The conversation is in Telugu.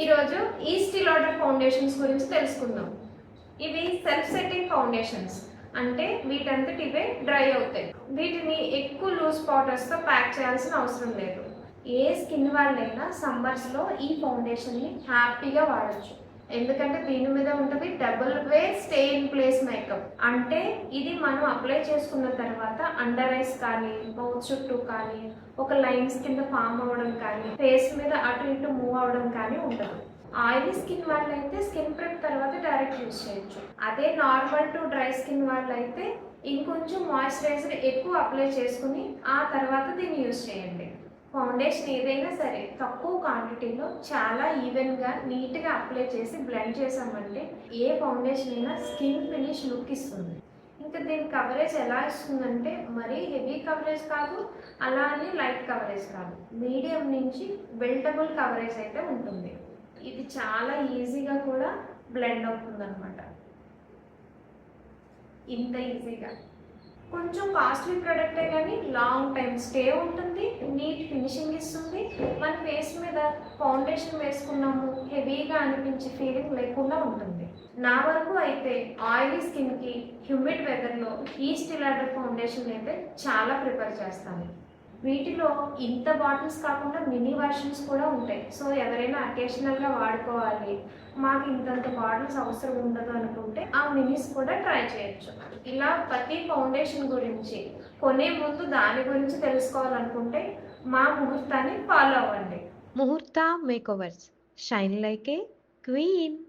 ఈరోజు ఈ స్టిల్ ఆర్డర్ ఫౌండేషన్స్ గురించి తెలుసుకుందాం. ఇవి సెల్ఫ్ సెట్టింగ్ ఫౌండేషన్స్, అంటే వీటంతటి ఇవే డ్రై అవుతాయి. వీటిని ఎక్కువ లూజ్ పౌడర్స్తో ప్యాక్ చేయాల్సిన అవసరం లేదు. ఏ స్కిన్ వాళ్ళైనా సమ్మర్స్లో ఈ ఫౌండేషన్ని హ్యాపీగా వాడచ్చు. ఎందుకంటే దీని మీద ఉంటుంది double way stay in place makeup. అంటే ఇది మనం అప్లై చేసుకున్న తర్వాత అండర్ ఐస్ కానీ, మౌత్ చుట్టూ కానీ, ఒక లైన్స్ కింద ఫామ్ అవ్వడం కానీ, ఫేస్ మీద అటు ఇటు మూవ్ అవ్వడం కానీ ఉండదు. ఆయిలీ స్కిన్ వాళ్ళైతే స్కిన్ ప్రెప్ తర్వాత డైరెక్ట్ యూజ్ చేయొచ్చు. అదే నార్మల్ టు డ్రై స్కిన్ వాళ్ళైతే ఇంకొంచెం మాయిశ్చరైజర్ ఎక్కువ అప్లై చేసుకుని ఆ తర్వాత దీన్ని యూజ్ చేయండి. ఫౌండేషన్ ఏదైనా సరే తక్కువ క్వాంటిటీలో చాలా ఈవెన్గా నీట్గా అప్లై చేసి బ్లెండ్ చేసామంటే ఏ ఫౌండేషన్ అయినా స్కిన్ ఫినిష్ లుక్ ఇస్తుంది. ఇంకా దీని కవరేజ్ ఎలా ఇస్తుందంటే మరీ హెవీ కవరేజ్ కాదు, అలా అని లైట్ కవరేజ్ కాదు, మీడియం నుంచి వెల్టబుల్ కవరేజ్ అయితే ఉంటుంది. ఇది చాలా ఈజీగా కూడా బ్లెండ్ అవుతుంది అనమాట. ఇంత ఈజీగా కొంచెం కాస్ట్లీ ప్రోడక్టే కానీ లాంగ్ టైం స్టే ఉంటుంది, నీట్ ఫినిషింగ్ ఇస్తుంది. మన ఫేస్ మీద ఫౌండేషన్ వేసుకున్నాము హెవీగా అనిపించే ఫీలింగ్ లేకుండా ఉంటుంది. నా వరకు అయితే ఆయిలీ స్కిన్కి హ్యూమిడ్ వెదర్లో ఈ స్టిల్ ఆర్డర్ ఫౌండేషన్ అయితే చాలా ప్రిఫర్ చేస్తాను. వీటిలో ఇంత బాటిల్స్ కాకుండా మినీ వర్షన్స్ కూడా ఉంటాయి. సో ఎవరైనా అకేషనల్గా వాడుకోవాలి, మాకు ఇంతంత బాటిల్స్ అవసరం ఉండదు అనుకుంటే ఆ మినీస్ కూడా ట్రై చేయొచ్చు. ఇలా ప్రతి ఫౌండేషన్ గురించి కొనే ముందు దాని గురించి తెలుసుకోవాలనుకుంటే మా ముహూర్తాన్ని ఫాలో అవ్వండి. ముహూర్త మేకోవర్స్, షైన్ లైక్ ఏ క్వీన్.